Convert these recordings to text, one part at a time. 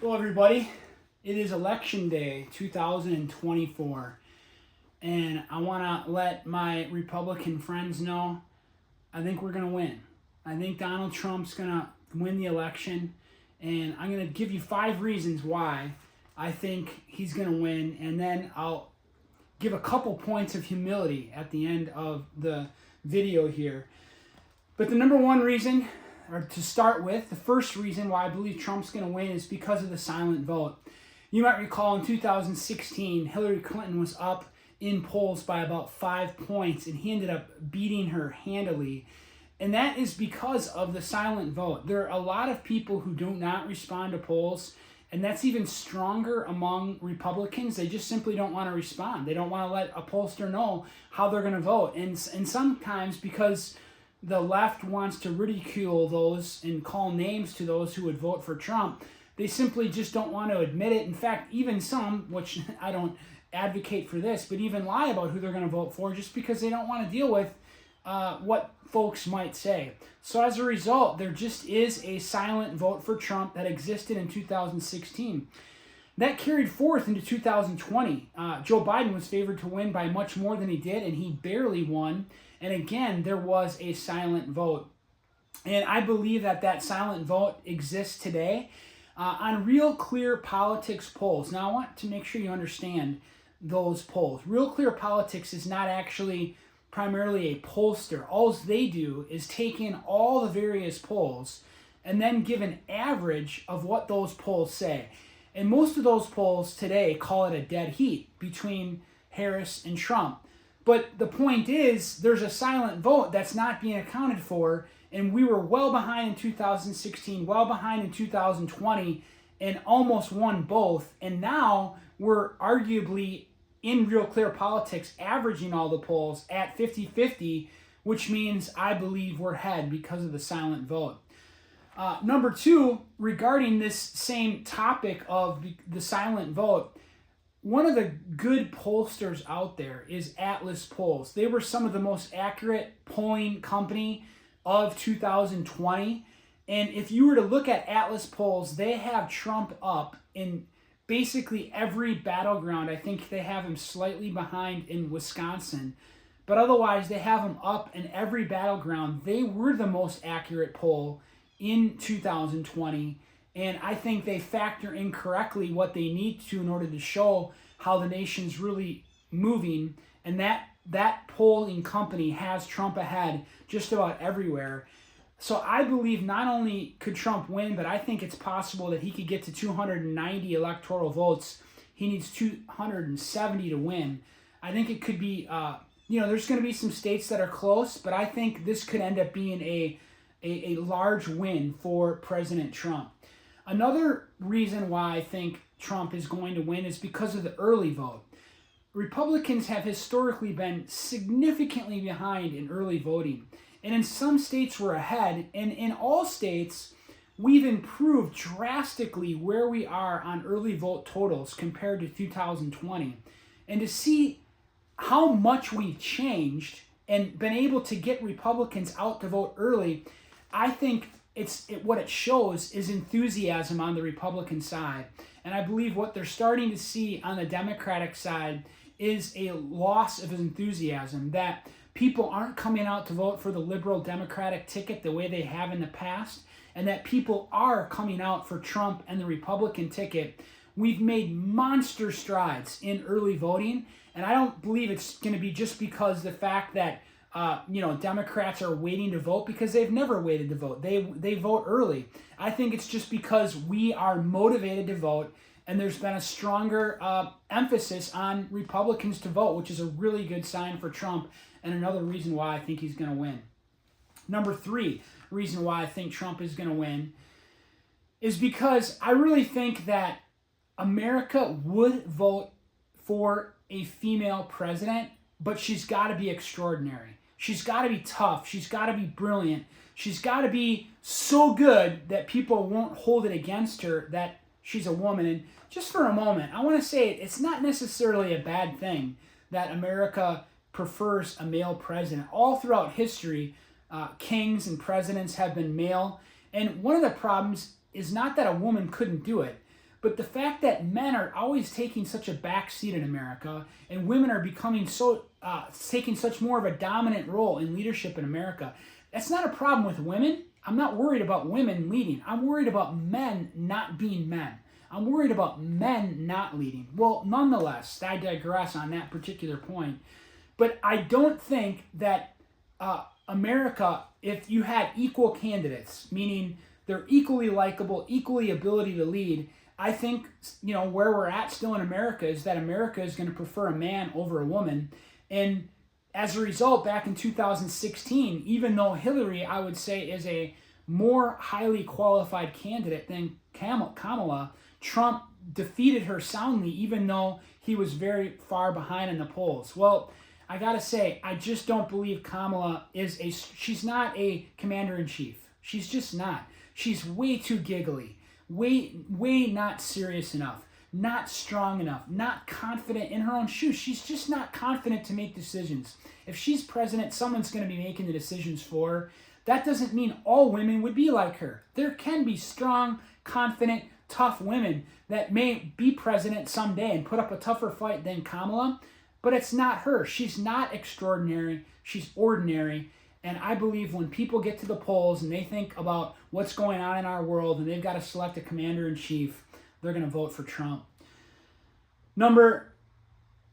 Hello, everybody. It is Election Day 2024, and I want to let my Republican friends know I think we're going to win. I think Donald Trump's going to win the election, and I'm going to give you 5 reasons why I think he's going to win, and then I'll give a couple points of humility at the end of the video here. But the number one reason, or to start with, the first reason why I believe Trump's going to win is because of the silent vote. You might recall in 2016, Hillary Clinton was up in polls by about 5 points, and he ended up beating her handily. And that is because of the silent vote. There are a lot of people who do not respond to polls, and that's even stronger among Republicans. They just simply don't want to respond. They don't want to let a pollster know how they're going to vote. And sometimes because the left wants to ridicule those and call names to those who would vote for Trump, they simply just don't want to admit it. In fact, even some, which I don't advocate for this, but even lie about who they're going to vote for just because they don't want to deal with what folks might say. So as a result, there just is a silent vote for Trump that existed in 2016. That carried forth into 2020. Joe Biden was favored to win by much more than he did, and he barely won. And again, there was a silent vote. And I believe that that silent vote exists today on Real Clear Politics polls. Now, I want to make sure you understand those polls. Real Clear Politics is not actually primarily a pollster. All they do is take in all the various polls and then give an average of what those polls say. And most of those polls today call it a dead heat between Harris and Trump. But the point is, there's a silent vote that's not being accounted for, and we were well behind in 2016, well behind in 2020, and almost won both. And now we're arguably in Real Clear Politics averaging all the polls at 50-50, which means I believe we're ahead because of the silent vote. Number 2, regarding this same topic of the silent vote, one of the good pollsters out there is Atlas Polls. They were some of the most accurate polling company of 2020. And if you were to look at Atlas Polls, they have Trump up in basically every battleground. I think they have him slightly behind in Wisconsin. But otherwise, they have him up in every battleground. They were the most accurate poll in 2020. And I think they factor in correctly what they need to in order to show how the nation's really moving. And that polling company has Trump ahead just about everywhere. So I believe not only could Trump win, but I think it's possible that he could get to 290 electoral votes. He needs 270 to win. I think it could be, there's going to be some states that are close, but I think this could end up being a large win for President Trump. Another reason why I think Trump is going to win is because of the early vote. Republicans have historically been significantly behind in early voting. And in some states we're ahead. And in all states, we've improved drastically where we are on early vote totals compared to 2020. And to see how much we've changed and been able to get Republicans out to vote early, I think what it shows is enthusiasm on the Republican side. And I believe what they're starting to see on the Democratic side is a loss of enthusiasm, that people aren't coming out to vote for the liberal Democratic ticket the way they have in the past, and that people are coming out for Trump and the Republican ticket. We've made monster strides in early voting, and I don't believe it's going to be just because the fact that Democrats are waiting to vote, because they've never waited to vote. They vote early. I think it's just because we are motivated to vote, and there's been a stronger emphasis on Republicans to vote, which is a really good sign for Trump, and another reason why I think he's going to win. Number 3 reason why I think Trump is going to win is because I really think that America would vote for a female president, but she's got to be extraordinary. She's got to be tough. She's got to be brilliant. She's got to be so good that people won't hold it against her that she's a woman. And just for a moment, I want to say it's not necessarily a bad thing that America prefers a male president. All throughout history, kings and presidents have been male. And one of the problems is not that a woman couldn't do it, But the fact that men are always taking such a back seat in America and women are becoming taking such more of a dominant role in leadership in America, that's not a problem with women. I'm not worried about women leading. I'm worried about men not being men. I'm worried about men not leading. Well, nonetheless, I digress on that particular point. But I don't think that America, if you had equal candidates, meaning they're equally likable, equally ability to lead, I think, where we're at still in America is that America is going to prefer a man over a woman. And as a result, back in 2016, even though Hillary, I would say, is a more highly qualified candidate than Kamala, Trump defeated her soundly, even though he was very far behind in the polls. Well, I gotta say, I just don't believe Kamala she's not a commander-in-chief. She's just not. She's way too giggly. Way not serious enough, not strong enough, not confident in her own shoes. She's just not confident to make decisions. If she's president, someone's going to be making the decisions for her. That doesn't mean all women would be like her. There can be strong, confident, tough women that may be president someday and put up a tougher fight than Kamala, but it's not her. She's not extraordinary. She's ordinary. And I believe when people get to the polls and they think about what's going on in our world and they've got to select a commander-in-chief, they're going to vote for Trump. Number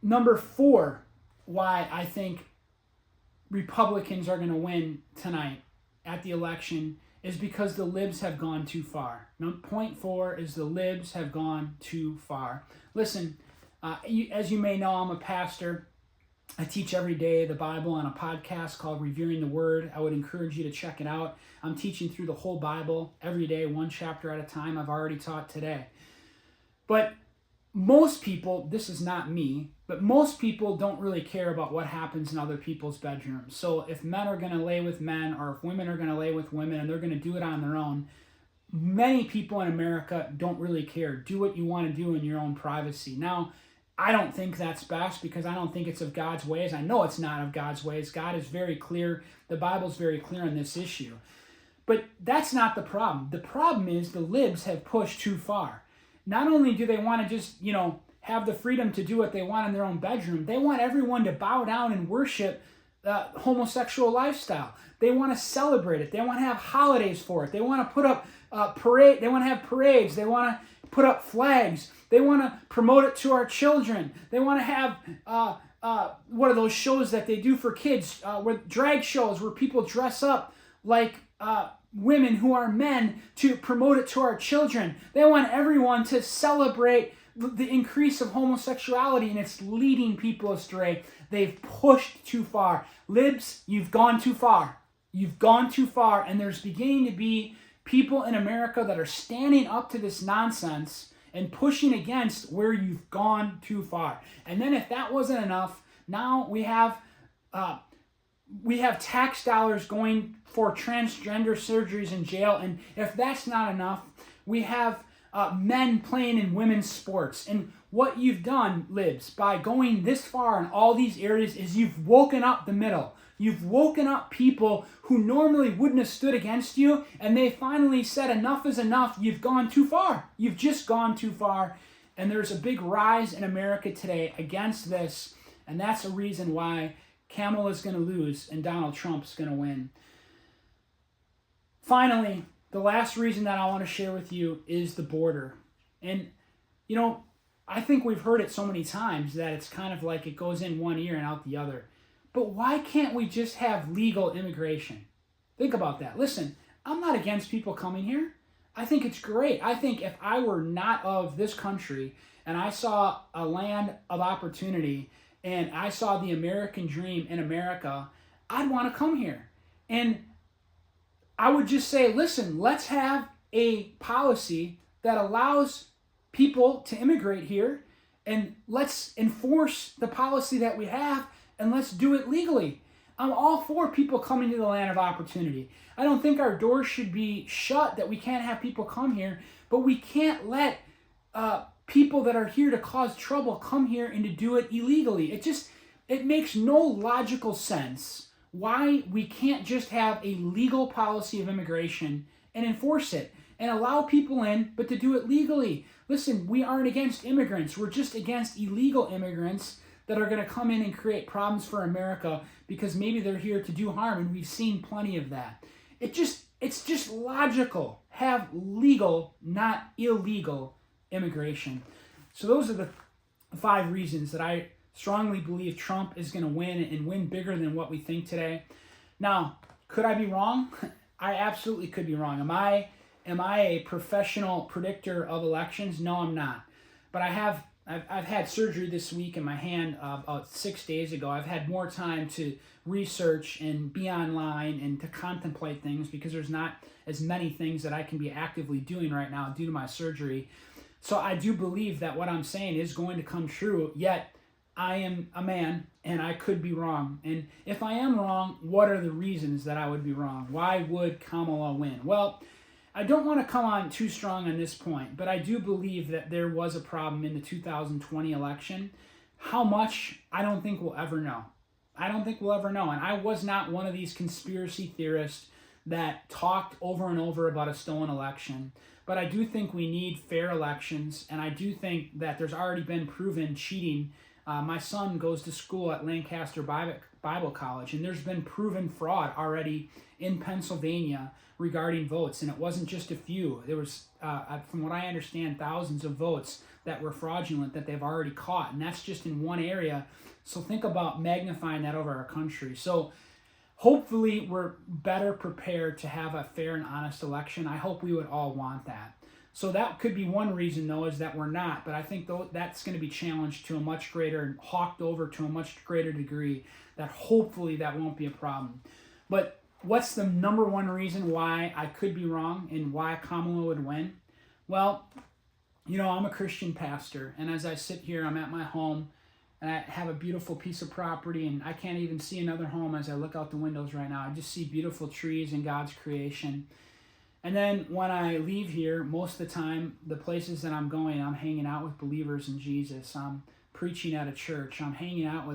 4, why I think Republicans are going to win tonight at the election is because the libs have gone too far. Point 4 is the libs have gone too far. Listen, as you may know, I'm a pastor. I teach every day the Bible on a podcast called Reviewing the Word. I would encourage you to check it out. I'm teaching through the whole Bible every day, one chapter at a time. I've already taught today. But most people, this is not me, but most people don't really care about what happens in other people's bedrooms. So if men are going to lay with men or if women are going to lay with women and they're going to do it on their own, many people in America don't really care. Do what you want to do in your own privacy. Now, I don't think that's best because I don't think it's of God's ways. I know it's not of God's ways. God is very clear. The Bible's very clear on this issue. But that's not the problem. The problem is the libs have pushed too far. Not only do they want to just, have the freedom to do what they want in their own bedroom, they want everyone to bow down and worship homosexual lifestyle. They want to celebrate it. They want to have holidays for it. They want to put up They want to have parades. They want to put up flags. They want to promote it to our children. They want to have what are those shows that they do for kids? Drag shows where people dress up like women who are men to promote it to our children. They want everyone to celebrate the increase of homosexuality, and it's leading people astray. They've pushed too far. Libs, you've gone too far. You've gone too far, and there's beginning to be people in America that are standing up to this nonsense and pushing against where you've gone too far. And then if that wasn't enough, now we have tax dollars going for transgender surgeries in jail. And if that's not enough, we have men playing in women's sports. And what you've done, libs, by going this far in all these areas is you've woken up the middle. You've woken up people who normally wouldn't have stood against you, and they finally said enough is enough. You've gone too far. You've just gone too far. And there's a big rise in America today against this, and that's a reason why Kamala's going to lose and Donald Trump's going to win. Finally, the last reason that I want to share with you is the border. And, I think we've heard it so many times that it's kind of like it goes in one ear and out the other. But why can't we just have legal immigration? Think about that. Listen, I'm not against people coming here. I think it's great. I think if I were not of this country and I saw a land of opportunity and I saw the American dream in America, I'd want to come here. And I would just say, listen, let's have a policy that allows people to immigrate here, and let's enforce the policy that we have, and let's do it legally. I'm all for people coming to the land of opportunity. I don't think our doors should be shut, that we can't have people come here, but we can't let people that are here to cause trouble come here and to do it illegally. It makes no logical sense why we can't just have a legal policy of immigration and enforce it and allow people in, but to do it legally. Listen, we aren't against immigrants. We're just against illegal immigrants that are going to come in and create problems for America because maybe they're here to do harm, and we've seen plenty of that. It's just logical. Have legal, not illegal immigration. So those are the 5 reasons that I strongly believe Trump is going to win and win bigger than what we think today. Now, could I be wrong? I absolutely could be wrong. Am I a professional predictor of elections? No, I'm not. But I've had surgery this week in my hand about 6 days ago. I've had more time to research and be online and to contemplate things because there's not as many things that I can be actively doing right now due to my surgery. So I do believe that what I'm saying is going to come true, yet I am a man and I could be wrong. And if I am wrong, what are the reasons that I would be wrong? Why would Kamala win? Well, I don't want to come on too strong on this point, but I do believe that there was a problem in the 2020 election. How much, I don't think we'll ever know. I don't think we'll ever know. And I was not one of these conspiracy theorists that talked over and over about a stolen election. But I do think we need fair elections, and I do think that there's already been proven cheating. My son goes to school at Lancaster Bible College, and there's been proven fraud already in Pennsylvania regarding votes, and it wasn't just a few. There was, from what I understand, thousands of votes that were fraudulent that they've already caught, and that's just in one area. So think about magnifying that over our country. So hopefully we're better prepared to have a fair and honest election. I hope we would all want that. So that could be one reason, though, is that we're not. But I think that's going to be challenged to a much greater, and hawked over to a much greater degree, that hopefully that won't be a problem. But what's the number one reason why I could be wrong and why Kamala would win? Well, I'm a Christian pastor, and as I sit here, I'm at my home, and I have a beautiful piece of property, and I can't even see another home as I look out the windows right now. I just see beautiful trees and God's creation. And then when I leave here, most of the time, the places that I'm going, I'm hanging out with believers in Jesus. I'm preaching at a church. I'm hanging out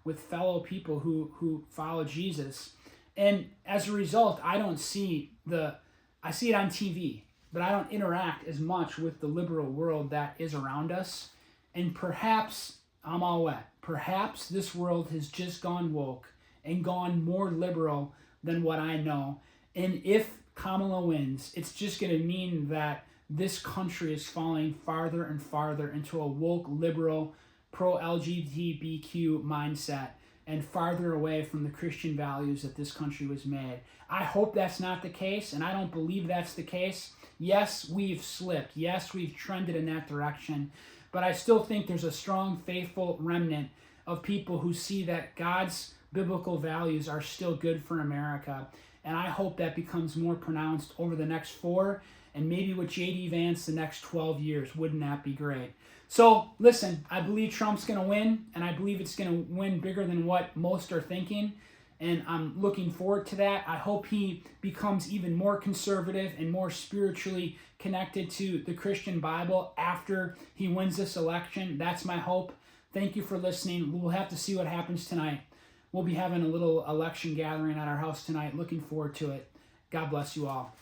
with fellow people who follow Jesus. And as a result, I see it on TV, but I don't interact as much with the liberal world that is around us. And perhaps I'm all wet. Perhaps this world has just gone woke and gone more liberal than what I know. And if Kamala wins, it's just going to mean that this country is falling farther and farther into a woke, liberal, pro-LGBTQ mindset and farther away from the Christian values that this country was made. I hope that's not the case, and I don't believe that's the case. Yes, we've slipped. Yes, we've trended in that direction. But I still think there's a strong, faithful remnant of people who see that God's biblical values are still good for America. And I hope that becomes more pronounced over the next 4, and maybe with J.D. Vance the next 12 years. Wouldn't that be great? So, listen, I believe Trump's going to win, and I believe it's going to win bigger than what most are thinking. And I'm looking forward to that. I hope he becomes even more conservative and more spiritually connected to the Christian Bible after he wins this election. That's my hope. Thank you for listening. We'll have to see what happens tonight. We'll be having a little election gathering at our house tonight. Looking forward to it. God bless you all.